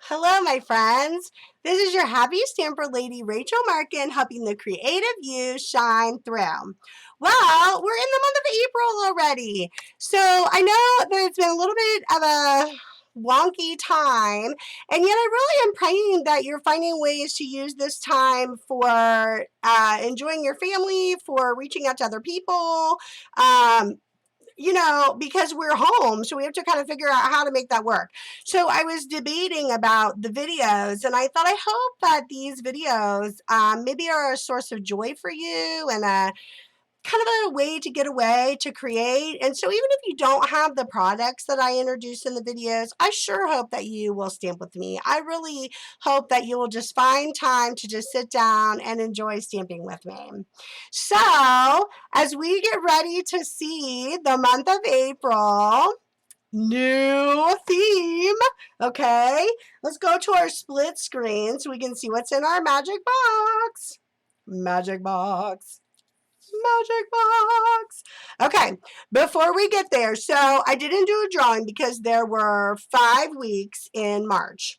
Hello, my friends. This is your Happystamperlady, Rachel Markin, helping the creative you shine through. Well, we're in the month of April already. So I know that it's been a little bit of a wonky time, and yet I really am praying that you're finding ways to use this time for enjoying your family, for reaching out to other people, because we're home, so we have to kind of figure out how to make that work. So I was debating about the videos, and I thought I hope that these videos maybe are a source of joy for you and a kind of a way to get away, to create. And so even if you don't have the products that I introduce in the videos, I sure hope that you will stamp with me. I really hope that you will just find time to just sit down and enjoy stamping with me. So as we get ready to see the month of April, new theme. Okay, let's go to our split screen so we can see what's in our magic box. Magic box. Magic box. Okay, before we get there, so I didn't do a drawing because there were 5 weeks in March.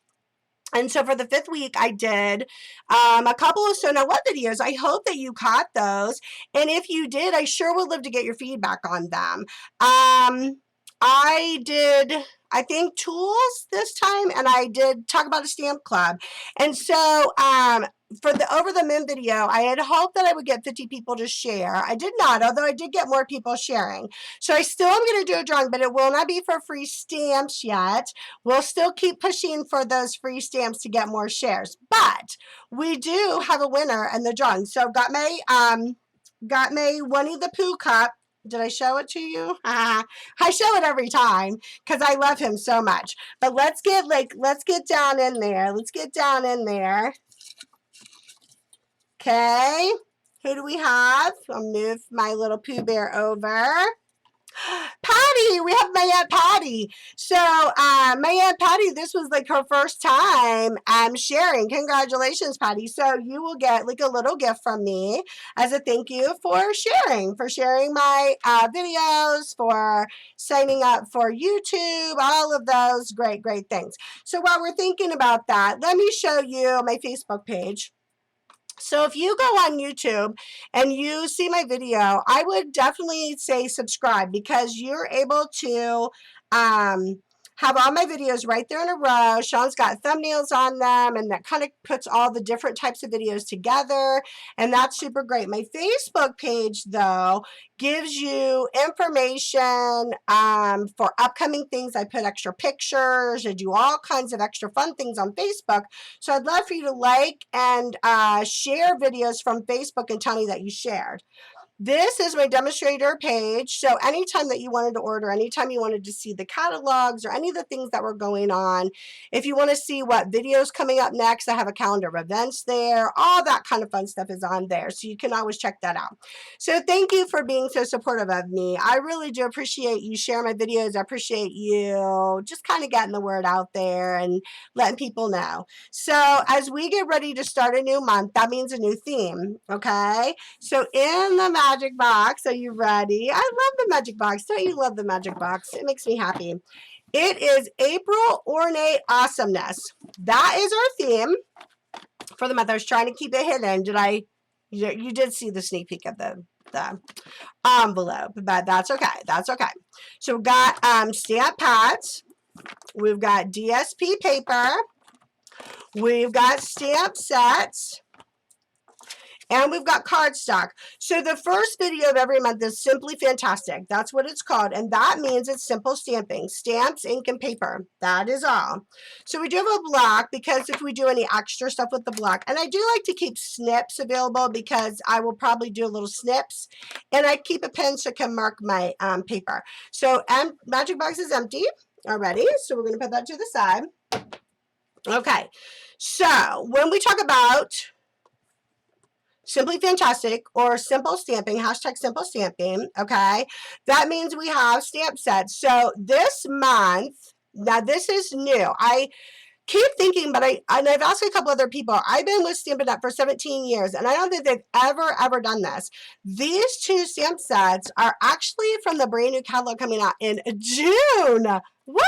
And so for the 5th week, I did a couple of So Now What videos. I hope that you caught those. And if you did, I sure would love to get your feedback on them. I did, I think, tools this time, and I did talk about a stamp club. And so for the Over the Moon video, I had hoped that I would get 50 people to share. I did not, although I did get more people sharing. So I still am going to do a drawing, but it will not be for free stamps yet. We'll still keep pushing for those free stamps to get more shares. But we do have a winner in the drawing. So I've got my Winnie the Pooh cup. Did I show it to you? I show it every time because I love him so much. But let's get down in there. Let's get down in there. Okay. Who do we have? I'll move my little Pooh Bear over. Patty, we have my Aunt Patty. So my Aunt Patty, this was like her first time sharing. Congratulations, Patty. So you will get like a little gift from me as a thank you for sharing my videos, for signing up for YouTube, all of those great things. So while we're thinking about that, let me show you my Facebook page. So if you go on YouTube and you see my video, I would definitely say subscribe because you're able to have all my videos right there in a row. Sean's got thumbnails on them, and that kind of puts all the different types of videos together, and that's super great. My Facebook page, though, gives you information for upcoming things. I put extra pictures. I do all kinds of extra fun things on Facebook. So I'd love for you to like and share videos from Facebook and tell me that you shared. This is my demonstrator page. So anytime that you wanted to order, anytime you wanted to see the catalogs or any of the things that were going on, if you want to see what videos coming up next, I have a calendar of events there. All that kind of fun stuff is on there. So you can always check that out. So thank you for being so supportive of me. I really do appreciate you sharing my videos. I appreciate you just kind of getting the word out there and letting people know. So as we get ready to start a new month, that means a new theme. Okay. So in the magic box. Are you ready? I love the magic box. Don't you love the magic box? It makes me happy. It is April Ornate Awesomeness. That is our theme for the month. I was trying to keep it hidden. You did see the sneak peek of the envelope, but that's okay. That's okay. So we've got stamp pads. We've got DSP paper. We've got stamp sets. And we've got cardstock. So the first video of every month is Simply Fantastic. That's what it's called. And that means it's simple stamping. Stamps, ink, and paper. That is all. So we do have a block because if we do any extra stuff with the block. And I do like to keep snips available because I will probably do a little snips. And I keep a pen so I can mark my paper. So magic box is empty already. So we're going to put that to the side. Okay. So when we talk about Simply Fantastic or simple stamping, hashtag simple stamping, okay? That means we have stamp sets. So this month, now this is new. I keep thinking, but I've asked a couple other people. I've been with Stampin' Up for 17 years, and I don't think they've ever done this. These two stamp sets are actually from the brand new catalog coming out in June. What?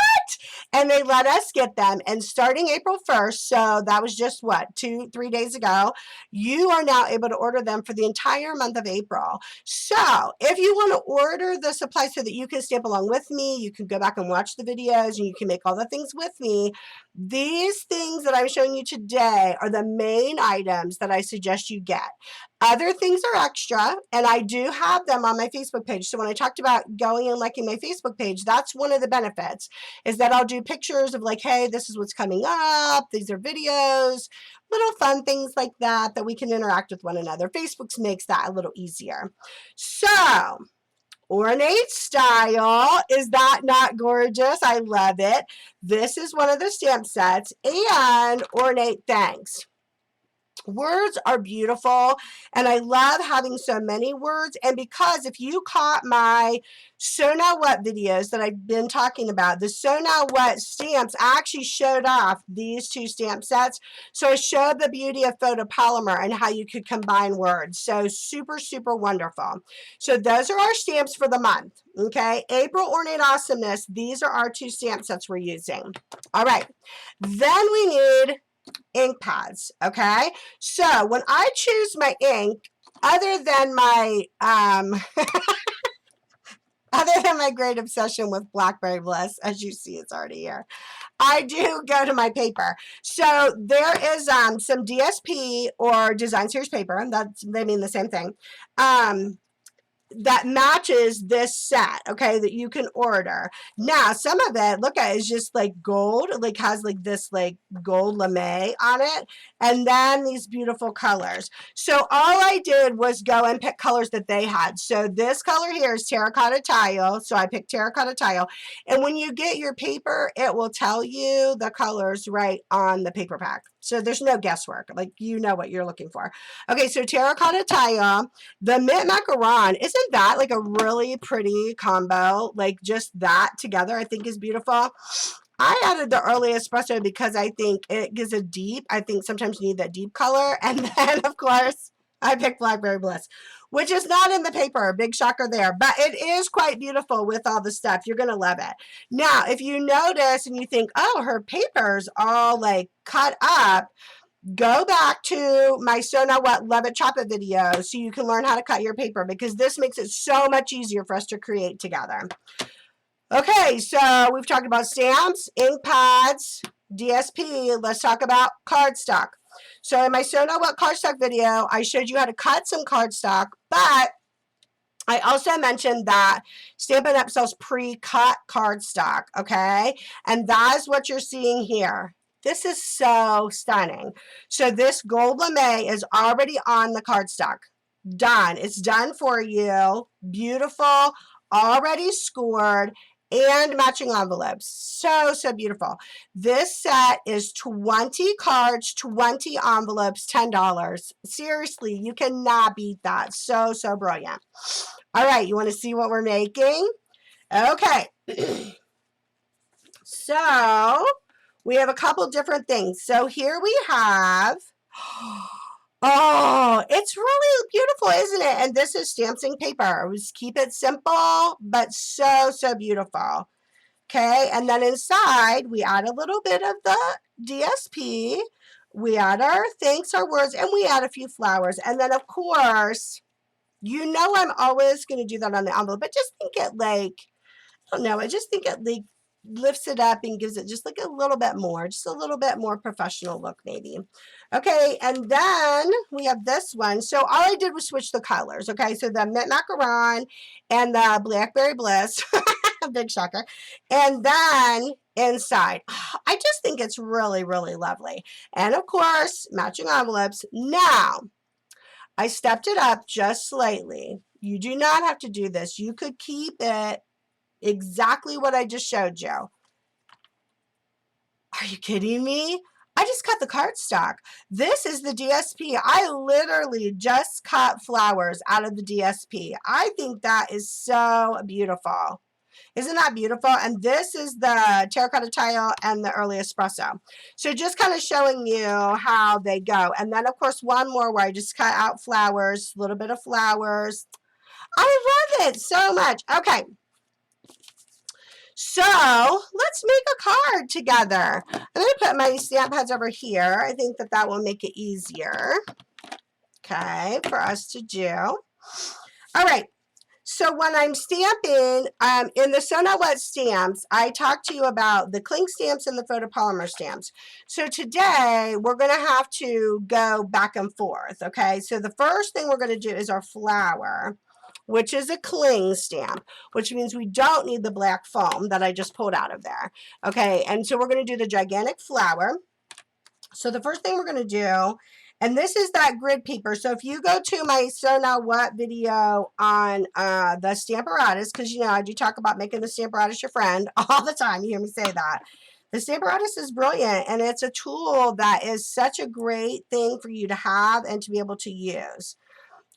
And they let us get them. And starting April 1st, so that was just what, 2-3 days ago, you are now able to order them for the entire month of April. So if you want to order the supplies so that you can stamp along with me, you can go back and watch the videos and you can make all the things with me. These things that I'm showing you today are the main items that I suggest you get. Other things are extra, and I do have them on my Facebook page. So when I talked about going and liking my Facebook page, that's one of the benefits, is that I'll do pictures of like, hey, this is what's coming up. These are videos, little fun things like that, that we can interact with one another. Facebook makes that a little easier. So Ornate style. Is that not gorgeous? I love it. This is one of the stamp sets, and Ornate thanks. Words are beautiful, and I love having so many words. And because if you caught my So Now What videos that I've been talking about, the So Now What stamps, I actually showed off these two stamp sets. So I showed the beauty of photopolymer and how you could combine words. So super, super wonderful. So those are our stamps for the month. Okay, April Ornate Awesomeness. These are our two stamp sets we're using. All right, then we need ink pads. Okay, so when I choose my ink, other than my other than my great obsession with Blackberry Bliss, as you see, it's already here, I do go to my paper. So there is some DSP or Design Series paper. They mean the same thing. That matches this set, okay, that you can order. Now, some of it, look at it, is just like gold, like has like this like gold lame on it, and then these beautiful colors. So all I did was go and pick colors that they had. So this color here is terracotta tile, so I picked terracotta tile, and when you get your paper, it will tell you the colors right on the paper pack. So there's no guesswork, like you know what you're looking for. Okay, so terracotta tile, the mint macaron, isn't that like a really pretty combo? Like just that together, I think is beautiful. I added the early espresso because I think it gives a deep, I think sometimes you need that deep color. And then of course, I picked Blackberry Bliss, which is not in the paper. Big shocker there, but it is quite beautiful with all the stuff. You're going to love it. Now, if you notice and you think, oh, her paper's all like cut up, go back to my So Now What Love It Chop It video so you can learn how to cut your paper, because this makes it so much easier for us to create together. Okay, so we've talked about stamps, ink pads, DSP. Let's talk about cardstock. So in my So Now What cardstock video, I showed you how to cut some cardstock, but I also mentioned that Stampin' Up! Sells pre-cut cardstock, okay? And that is what you're seeing here. This is so stunning. So this gold lame is already on the cardstock. Done. It's done for you. Beautiful. Already scored. And matching envelopes. So, so beautiful. This set is 20 cards, 20 envelopes, $10. Seriously, you cannot beat that. So, so brilliant. All right, you want to see what we're making? Okay. So, we have a couple different things. So here we have, oh, it's really beautiful, isn't it? And this is stamping paper. Just keep it simple, but so, so beautiful. Okay, and then inside, we add a little bit of the DSP. We add our thanks, our words, and we add a few flowers. And then, of course, you know I'm always going to do that on the envelope, but just think it like, I don't know, I just think it like lifts it up and gives it just like a little bit more, just a little bit more professional look maybe. Okay, and then we have this one. So all I did was switch the colors. Okay, so the mint macaron and the Blackberry Bliss, big shocker. And then inside, I just think it's really, really lovely. And of course, matching envelopes. Now, I stepped it up just slightly. You do not have to do this. You could keep it exactly what I just showed you. Are you kidding me? I just cut the cardstock. This is the DSP. I literally just cut flowers out of the DSP. I think that is so beautiful. Isn't that beautiful? And this is the terracotta tile and the early espresso. So just kind of showing you how they go. And then, of course, one more where I just cut out flowers, a little bit of flowers. I love it so much. Okay. So let's make a card together. I'm going to put my stamp pads over here. I think that that will make it easier, okay, for us to do. All right. So when I'm stamping, in the So Not What stamps, I talked to you about the cling stamps and the photopolymer stamps. So today, we're going to have to go back and forth, okay? So the first thing we're going to do is our flower, which is a cling stamp, which means we don't need the black foam that I just pulled out of there, okay? And so we're going to do the gigantic flower. So the first thing we're going to do, and this is that grid paper. So if you go to my So Now What video on the Stamparatus, because you know I do talk about making the Stamparatus your friend all the time. You hear me say that. The Stamparatus is brilliant, and it's a tool that is such a great thing for you to have and to be able to use.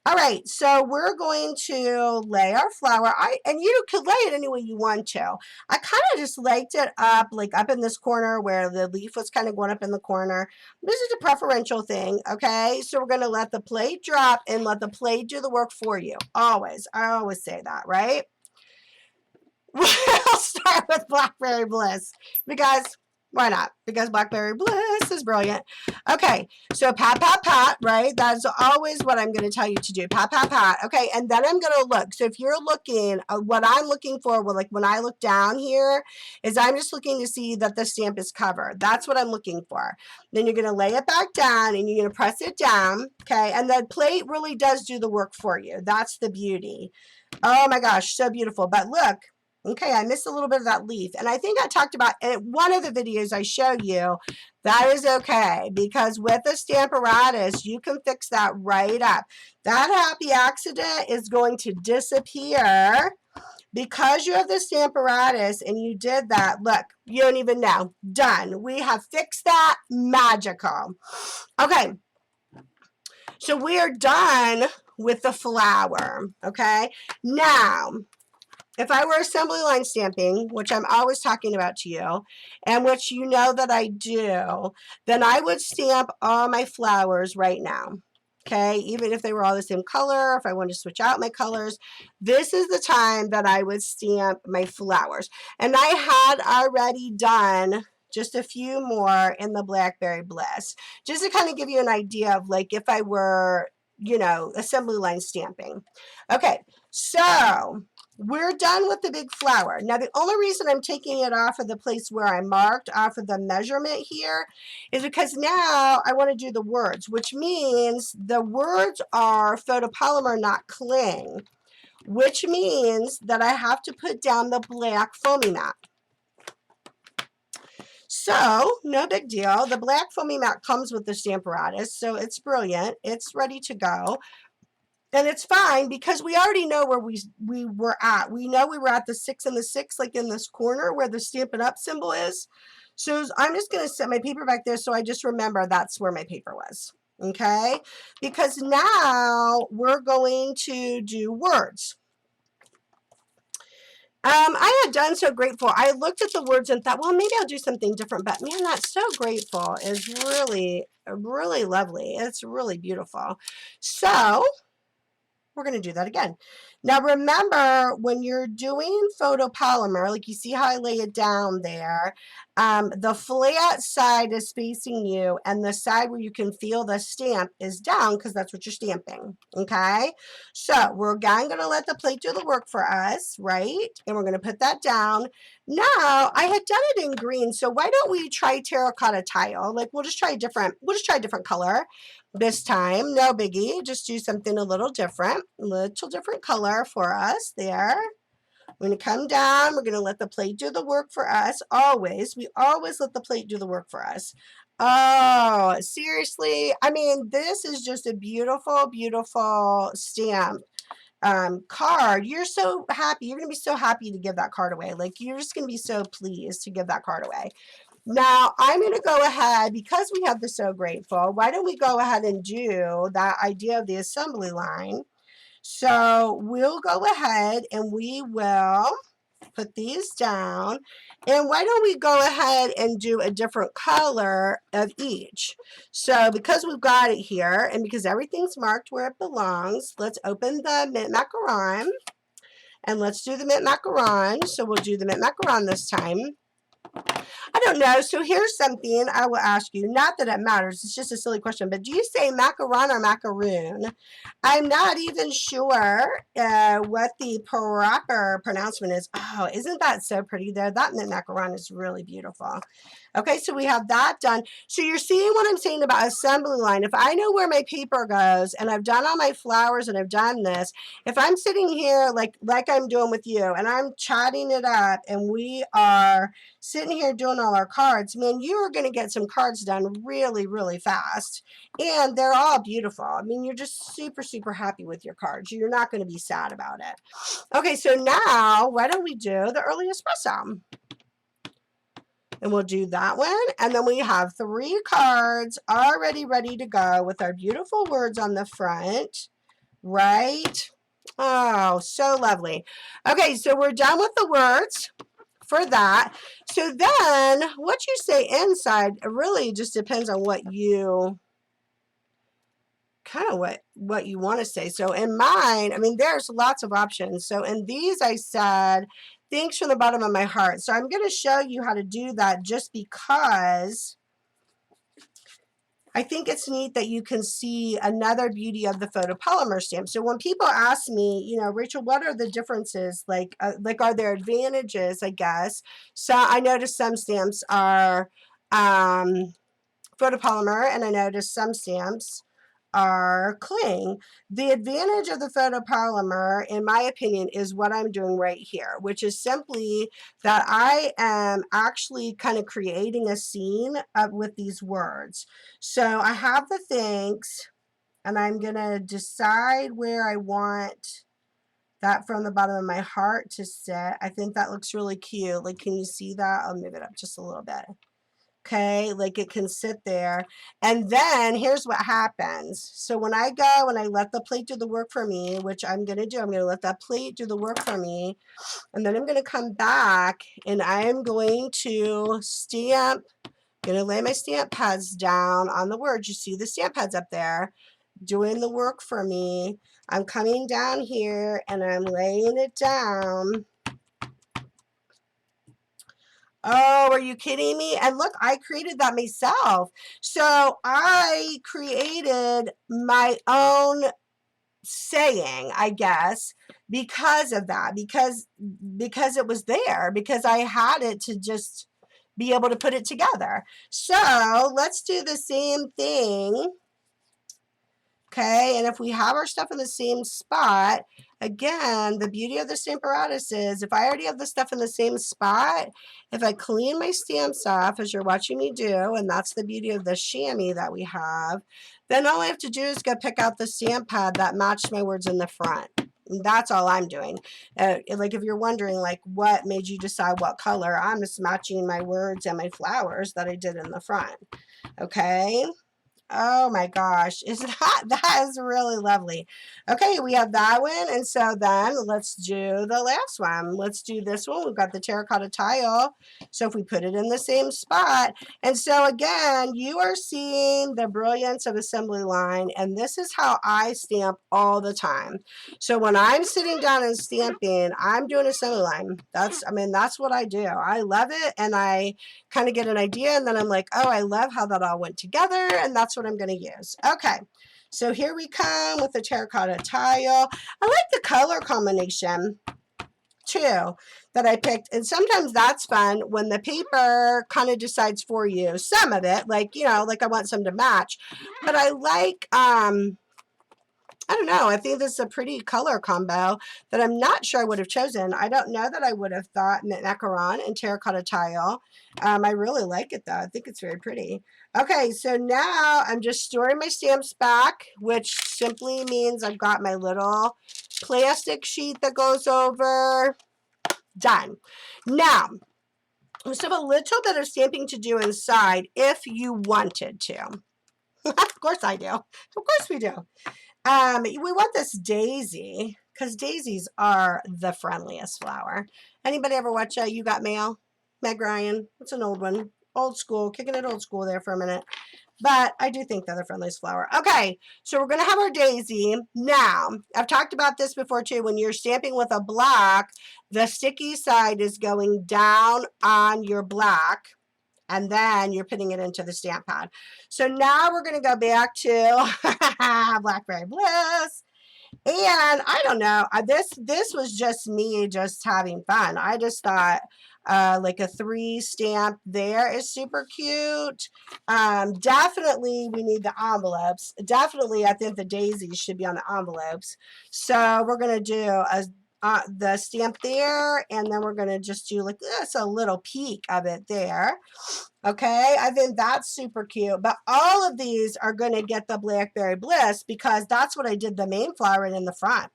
All right, so we're going to lay our flower. And you could lay it any way you want to. I kind of just liked it up, like up in this corner where the leaf was kind of going up in the corner. This is a preferential thing, okay? So we're going to let the plate drop and let the plate do the work for you. Always. I always say that, right? We'll start with Blackberry Bliss because why not? Because Blackberry Bliss is brilliant. Okay, so pat, pat, pat, right? That's always what I'm going to tell you to do. Pat, pat, pat. Okay, and then I'm going to look. So if you're looking, what I'm looking for, well, like when I look down here, is I'm just looking to see that the stamp is covered. That's what I'm looking for. Then you're going to lay it back down and you're going to press it down. Okay, and the plate really does do the work for you. That's the beauty. Oh my gosh, so beautiful. But look. Okay, I missed a little bit of that leaf. And I think I talked about in one of the videos I showed you, that is okay. Because with a Stamparatus, you can fix that right up. That happy accident is going to disappear because you have the Stamparatus and you did that. Look, you don't even know. Done. We have fixed that. Magical. Okay. So we are done with the flower. Okay. Now, if I were assembly line stamping, which I'm always talking about to you, and which you know that I do, then I would stamp all my flowers right now. Okay, even if they were all the same color, if I wanted to switch out my colors, this is the time that I would stamp my flowers. And I had already done just a few more in the Blackberry Bliss, just to kind of give you an idea of like if I were, you know, assembly line stamping. Okay, so we're done with the big flower. Now, the only reason I'm taking it off of the place where I marked off of the measurement here is because now I want to do the words, which means the words are photopolymer, not cling, which means that I have to put down the black foamy mat. So, no big deal. The black foamy mat comes with the Stamparatus, so it's brilliant. It's ready to go. And it's fine because we already know where we were at. We know we were at the 6 and the 6, like in this corner where the Stampin' Up symbol is. So I'm just going to set my paper back there so I just remember that's where my paper was. Okay? Because now we're going to do words. I had done So Grateful. I looked at the words and thought, well, maybe I'll do something different. But man, that So Grateful is really, really lovely. It's really beautiful. So we're going to do that again. Now remember, when you're doing photopolymer, like you see how I lay it down there, the flat side is facing you and the side where you can feel the stamp is down because that's what you're stamping, okay? So we're again going to let the plate do the work for us, right? And we're going to put that down. Now, I had done it in green, so why don't we try terracotta tile? Like we'll just try a different color. This time, no biggie, just do something a little different color for us there. We're going to come down, we're going to let the plate do the work for us, always. We always let the plate do the work for us. Oh, seriously, I mean, this is just a beautiful, beautiful stamp card. You're so happy, you're going to be so happy to give that card away. Like, you're just going to be so pleased to give that card away. Now, I'm going to go ahead, because we have the So Grateful, why don't we go ahead and do that idea of the assembly line. So we'll go ahead and we will put these down. And why don't we go ahead and do a different color of each. So because we've got it here and because everything's marked where it belongs, let's open the mint macaron. And let's do the mint macaron. So we'll do the mint macaron this time. I don't know. So here's something I will ask you. Not that it matters. It's just a silly question. But do you say macaron or macaroon? I'm not even sure what the proper pronouncement is. Oh, isn't that so pretty there? That mint macaron is really beautiful. Okay, so we have that done. So you're seeing what I'm saying about assembly line. If I know where my paper goes and I've done all my flowers and I've done this, if I'm sitting here like I'm doing with you and I'm chatting it up and we are sitting here doing all our cards, man, you are going to get some cards done really, really fast. And they're all beautiful. I mean, you're just super, super happy with your cards. You're not going to be sad about it. Okay, so now why don't we do the early espresso? And we'll do that one. And then we have 3 cards already ready to go with our beautiful words on the front, right? Oh, so lovely. Okay, so we're done with the words for that. So then what you say inside really just depends on what you what you want to say. So in mine, I mean, there's lots of options. So in these, I said, thanks from the bottom of my heart. So I'm going to show you how to do that just because I think it's neat that you can see another beauty of the photopolymer stamp. So when people ask me, you know, Rachel, what are the differences? Like are there advantages, I guess? So I noticed some stamps are photopolymer, and I noticed some stamps are cling. The advantage of the photopolymer, in my opinion, is what I'm doing right here, which is simply that I am actually kind of creating a scene with these words. So I have the thanks, and I'm going to decide where I want that from the bottom of my heart to sit. I think that looks really cute. Like, can you see that? I'll move it up just a little bit. Okay, like it can sit there. And then here's what happens. So when I go and I let the plate do the work for me, which I'm going to do, I'm going to let that plate do the work for me. And then I'm going to come back and I'm going to stamp, going to lay my stamp pads down on the words. You see the stamp pads up there doing the work for me. I'm coming down here and I'm laying it down. Oh, are you kidding me? And look, I created that myself. So I created my own saying, I guess, because of that, because it was there, because I had it to just be able to put it together. So let's do the same thing. Okay, and if we have our stuff in the same spot, again, the beauty of the Stamparatus is if I already have the stuff in the same spot, if I clean my stamps off, as you're watching me do, and that's the beauty of the chamois that we have, then all I have to do is go pick out the stamp pad that matched my words in the front. And that's all I'm doing. Like if you're wondering, like, what made you decide what color, I'm just matching my words and my flowers that I did in the front. Okay. Oh my gosh, that is really lovely. Okay, we have that one, and so then let's do the last one. Let's do this one. We've got the terracotta tile. So if we put it in the same spot, and so again, you are seeing the brilliance of assembly line, and this is how I stamp all the time. So when I'm sitting down and stamping, I'm doing assembly line. That's what I do. I love it, and I kind of get an idea, and then I'm like, oh, I love how that all went together, and that's what I'm going to use. Okay, so here we come with the terracotta tile. I like the color combination too that I picked, and sometimes that's fun when the paper kind of decides for you. Some of it, like, you know, like I want some to match, but I like I don't know. I think this is a pretty color combo that I'm not sure I would have chosen. I don't know that I would have thought macaron and terracotta tile. I really like it though. I think it's very pretty. Okay, so now I'm just storing my stamps back, which simply means I've got my little plastic sheet that goes over. Done. Now, we still have a little bit of stamping to do inside if you wanted to. Of course I do. Of course we do. We want this daisy because daisies are the friendliest flower. Anybody ever watch You Got Mail? Meg Ryan. It's an old one. Old school. Kicking it old school there for a minute. but I do think they're the friendliest flower. Okay, so we're going to have our daisy. Now, I've talked about this before too. When you're stamping with a black, the sticky side is going down on your black, and then you're putting it into the stamp pad. So now we're going to go back to Blackberry Bliss. And I don't know, this was just me just having fun. I just thought like a 3 stamp there is super cute. Definitely we need the envelopes. Definitely I think the daisies should be on the envelopes. So we're going to do the stamp there, and then we're going to just do like this, a little peek of it there. Okay, I think that's super cute. But all of these are going to get the Blackberry Bliss because that's what I did the main flower in the front.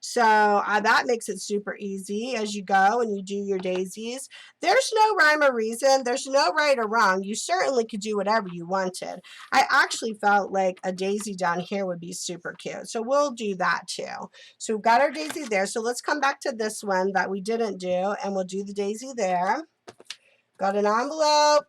So that makes it super easy as you go and you do your daisies. There's no rhyme or reason. There's no right or wrong. You certainly could do whatever you wanted. I actually felt like a daisy down here would be super cute. So we'll do that too. So we've got our daisy there. So let's come back to this one that we didn't do, and we'll do the daisy there. Got an envelope.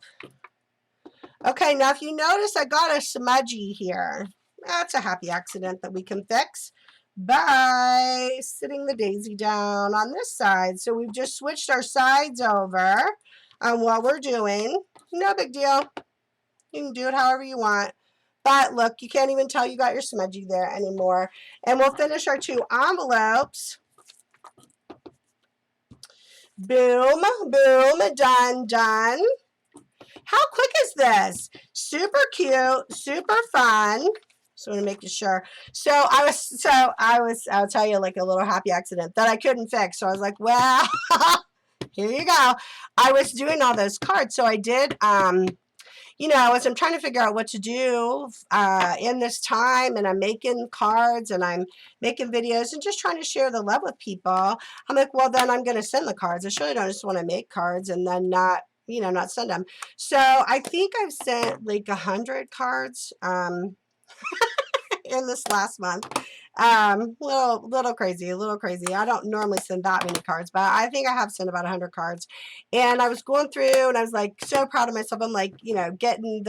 Okay, now if you notice, I got a smudgy here. That's a happy accident that we can fix by sitting the daisy down on this side. So we've just switched our sides over on what we're doing. No big deal. You can do it however you want. But look, you can't even tell you got your smudgy there anymore. And we'll finish our 2 envelopes. Boom, boom, done, done. How quick is this? Super cute, super fun. So I'm making sure. I'll tell you like a little happy accident that I couldn't fix. So I was like, well, here you go. I was doing all those cards. So I did, you know, as I'm trying to figure out what to do in this time, and I'm making cards and I'm making videos and just trying to share the love with people, I'm like, well, then I'm going to send the cards. I surely don't just want to make cards and then not, you know, not send them. So I think I've sent like 100 cards in this last month. Little crazy. I don't normally send that many cards, but I think I have sent about 100 cards. And I was going through and I was like so proud of myself. I'm like, you know, getting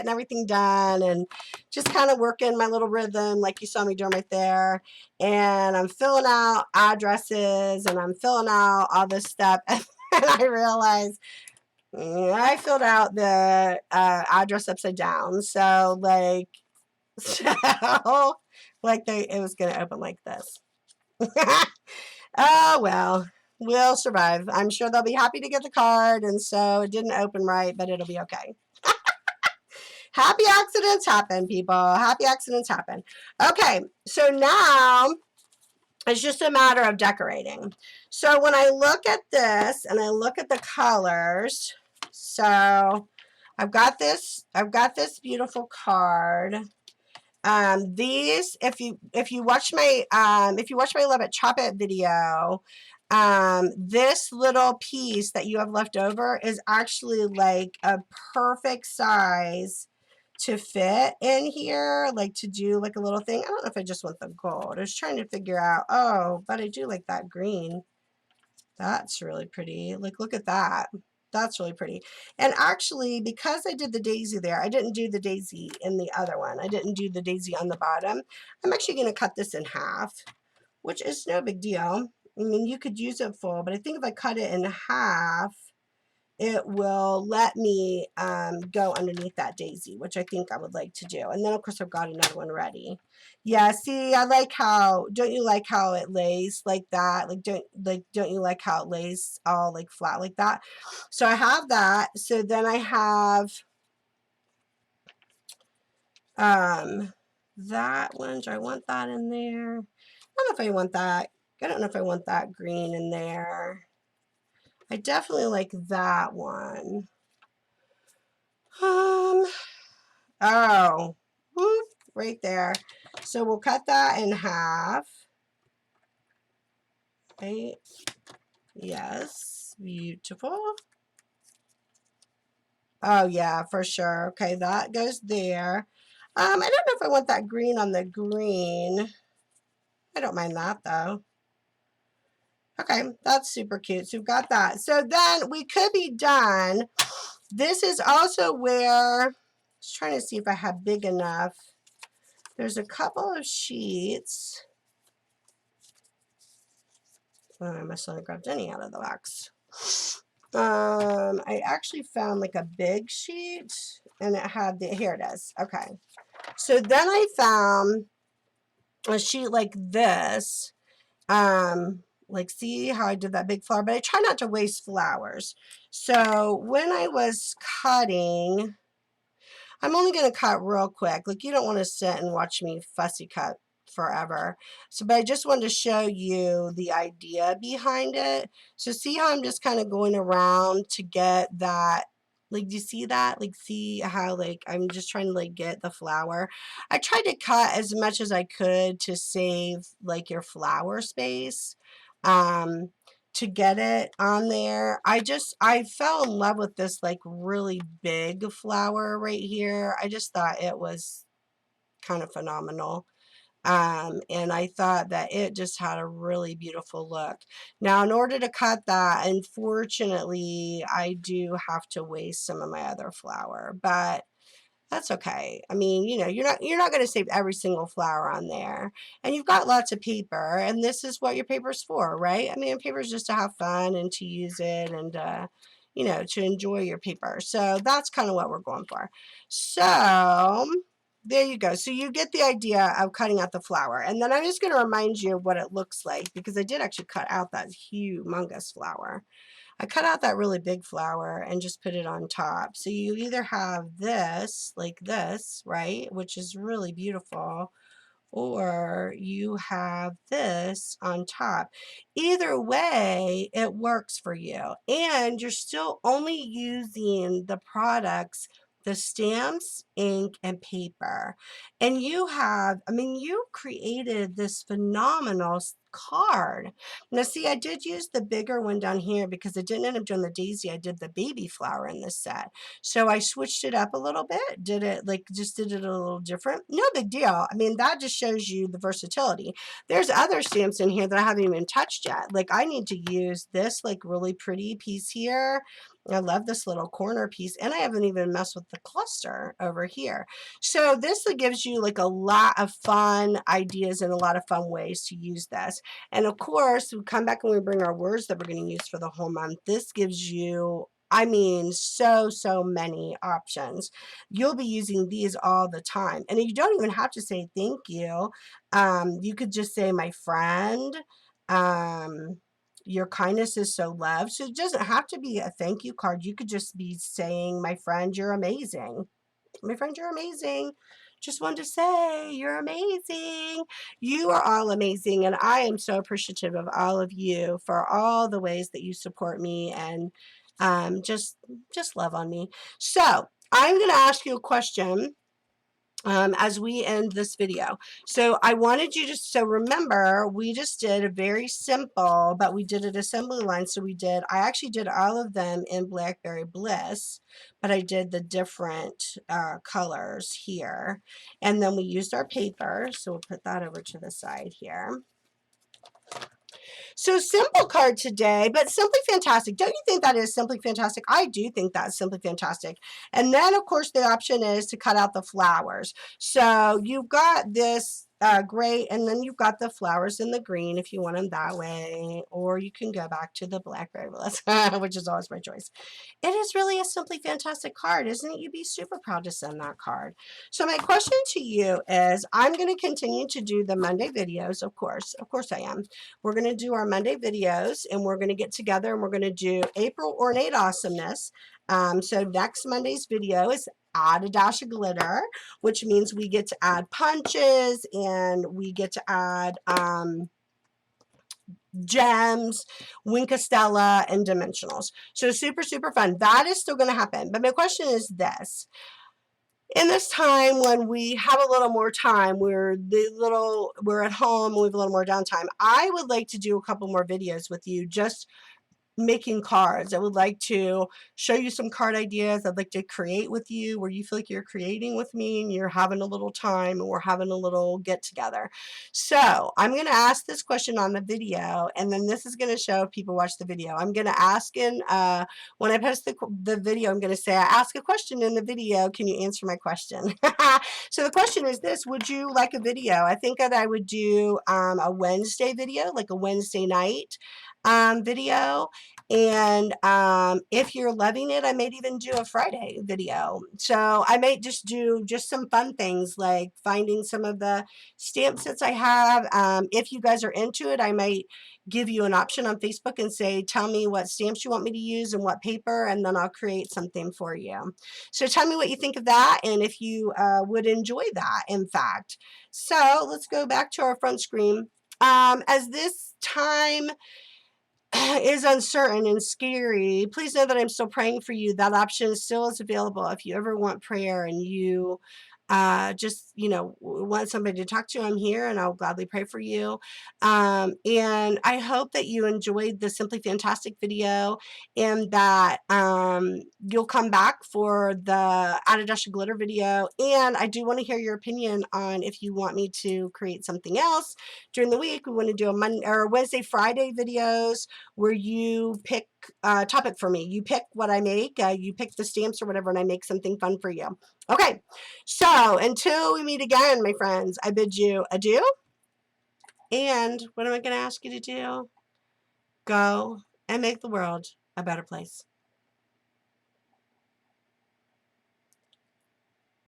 everything done and just kind of working my little rhythm like you saw me doing right there. And I'm filling out addresses and I'm filling out all this stuff. And I realized I filled out the address upside down. So like, it was going to open like this. Oh, well, we'll survive. I'm sure they'll be happy to get the card. And so it didn't open right, but it'll be okay. Happy accidents happen, people. Happy accidents happen. Okay, so now it's just a matter of decorating. So when I look at this and I look at the colors, so I've got this beautiful card. These, if you watch my Love It Chop It video, this little piece that you have left over is actually like a perfect size to fit in here, like to do like a little thing. I don't know if I just want the gold. I was trying to figure out, oh, but I do like that green. That's really pretty. Like, look at that. That's really pretty. And actually, because I did the daisy there, I didn't do the daisy in the other one. I didn't do the daisy on the bottom. I'm actually going to cut this in half, which is no big deal. I mean, you could use it full, but I think if I cut it in half, it will let me go underneath that daisy, which I think I would like to do. And then, of course, I've got another one ready. Yeah, see, I like how, don't you like how it lays like that? Don't you like how it lays all like flat like that? So I have that. So then I have that one. Do I want that in there? I don't know if I want that. I don't know if I want that green in there. I definitely like that one. Oh, whoop, right there. So we'll cut that in half. Right. Yes, beautiful. Oh yeah, for sure. Okay, that goes there. I don't know if I want that green on the green. I don't mind that though. Okay, that's super cute. So we've got that. So then we could be done. This is also where Just trying to see if I have big enough. There's a couple of sheets. Oh, I must not have grabbed any out of the box. I actually found like a big sheet, and it had the, here it is. Okay. So then I found a sheet like this. Like, see how I did that big flower, but I try not to waste flowers. So when I was cutting, I'm only going to cut real quick. Like, you don't want to sit and watch me fussy cut forever. So, but I just wanted to show you the idea behind it. So see how I'm just kind of going around to get that. Like, do you see that? Like, see how, like, I'm just trying to, like, get the flower. I tried to cut as much as I could to save, like, your flower space. To get it on there. I fell in love with this, like, really big flower right here. I just thought it was kind of phenomenal. And I thought that it just had a really beautiful look. Now, in order to cut that, unfortunately, I do have to waste some of my other flower, but that's okay. I mean, you know, you're not going to save every single flower on there, and you've got lots of paper, and this is what your paper's for, right? I mean, paper is just to have fun and to use it, and you know, to enjoy your paper. So that's kind of what we're going for. So there you go. So you get the idea of cutting out the flower. And then I'm just going to remind you of what it looks like, because I did actually cut out that humongous flower. I cut out that really big flower and just put it on top. So you either have this, like this, right, which is really beautiful, or you have this on top. Either way, it works for you. And you're still only using the products, the stamps, ink, and paper. And you have, I mean, you created this phenomenal card. Now, see, I did use the bigger one down here because I didn't end up doing the daisy. I did the baby flower in this set. So I switched it up a little bit, did it a little different. No big deal. I mean, that just shows you the versatility. There's other stamps in here that I haven't even touched yet. Like, I need to use this like really pretty piece here. I love this little corner piece, and I haven't even messed with the cluster over here. So this gives you like a lot of fun ideas and a lot of fun ways to use this. And of course, we come back and we bring our words that we're going to use for the whole month. This gives you, I mean, so many options. You'll be using these all the time. And you don't even have to say thank you. You could just say, my friend, your kindness is so loved. So it doesn't have to be a thank you card. You could just be saying, my friend, you're amazing. My friend, you're amazing. Just wanted to say you're amazing. You are all amazing, and I am so appreciative of all of you for all the ways that you support me and just love on me. So I'm going to ask you a question as we end this video. So I wanted you to, so remember, we just did a very simple, but we did an assembly line. So I actually did all of them in Blackberry Bliss, but I did the different colors here. And then we used our paper. So we'll put that over to the side here. So simple card today, but simply fantastic. Don't you think that is simply fantastic? I do think that's simply fantastic. And then, of course, the option is to cut out the flowers. So you've got this gray, and then you've got the flowers in the green if you want them that way, or you can go back to the Blackberry Bliss, which is always my choice. It is really a simply fantastic card, isn't it? You'd be super proud to send that card. So my question to you is, I'm going to continue to do the Monday videos, of course I am. We're going to do our Monday videos, and we're going to get together and we're going to do April Ornate Awesomeness. So next Monday's video is add a dash of glitter, which means we get to add punches and we get to add gems, Winkastella, and dimensionals. So super fun. That is still going to happen. But my question is this. In this time when we have a little more time, we're at home, we have a little more downtime, I would like to do a couple more videos with you, just making cards. I would like to show you some card ideas. I'd like to create with you where you feel like you're creating with me and you're having a little time and we're having a little get together. So I'm going to ask this question on the video, and then this is going to show if people watch the video. I'm going to ask in, when I post the video, I'm going to say, I ask a question in the video. Can you answer my question? So the question is this: would you like a video? I think that I would do a Wednesday video, like a Wednesday night video. And if you're loving it, I might even do a Friday video. So I might just do just some fun things like finding some of the stamp sets I have. If you guys are into it, I might give you an option on Facebook and say, tell me what stamps you want me to use and what paper, and then I'll create something for you. So tell me what you think of that and if you would enjoy that, in fact. So let's go back to our front screen. As this time is uncertain and scary, please know that I'm still praying for you. That option still is available if you ever want prayer and you just, you know, want somebody to talk to. I'm here and I'll gladly pray for you. And I hope that you enjoyed the Simply Fantastic video and that you'll come back for the Add a Dash of Glitter video. And I do want to hear your opinion on if you want me to create something else during the week. We want to do a Monday or Wednesday, Friday videos where you pick a topic for me. You pick what I make, you pick the stamps or whatever, and I make something fun for you. Okay, so until we meet again, my friends, I bid you adieu. And what am I going to ask you to do? Go and make the world a better place.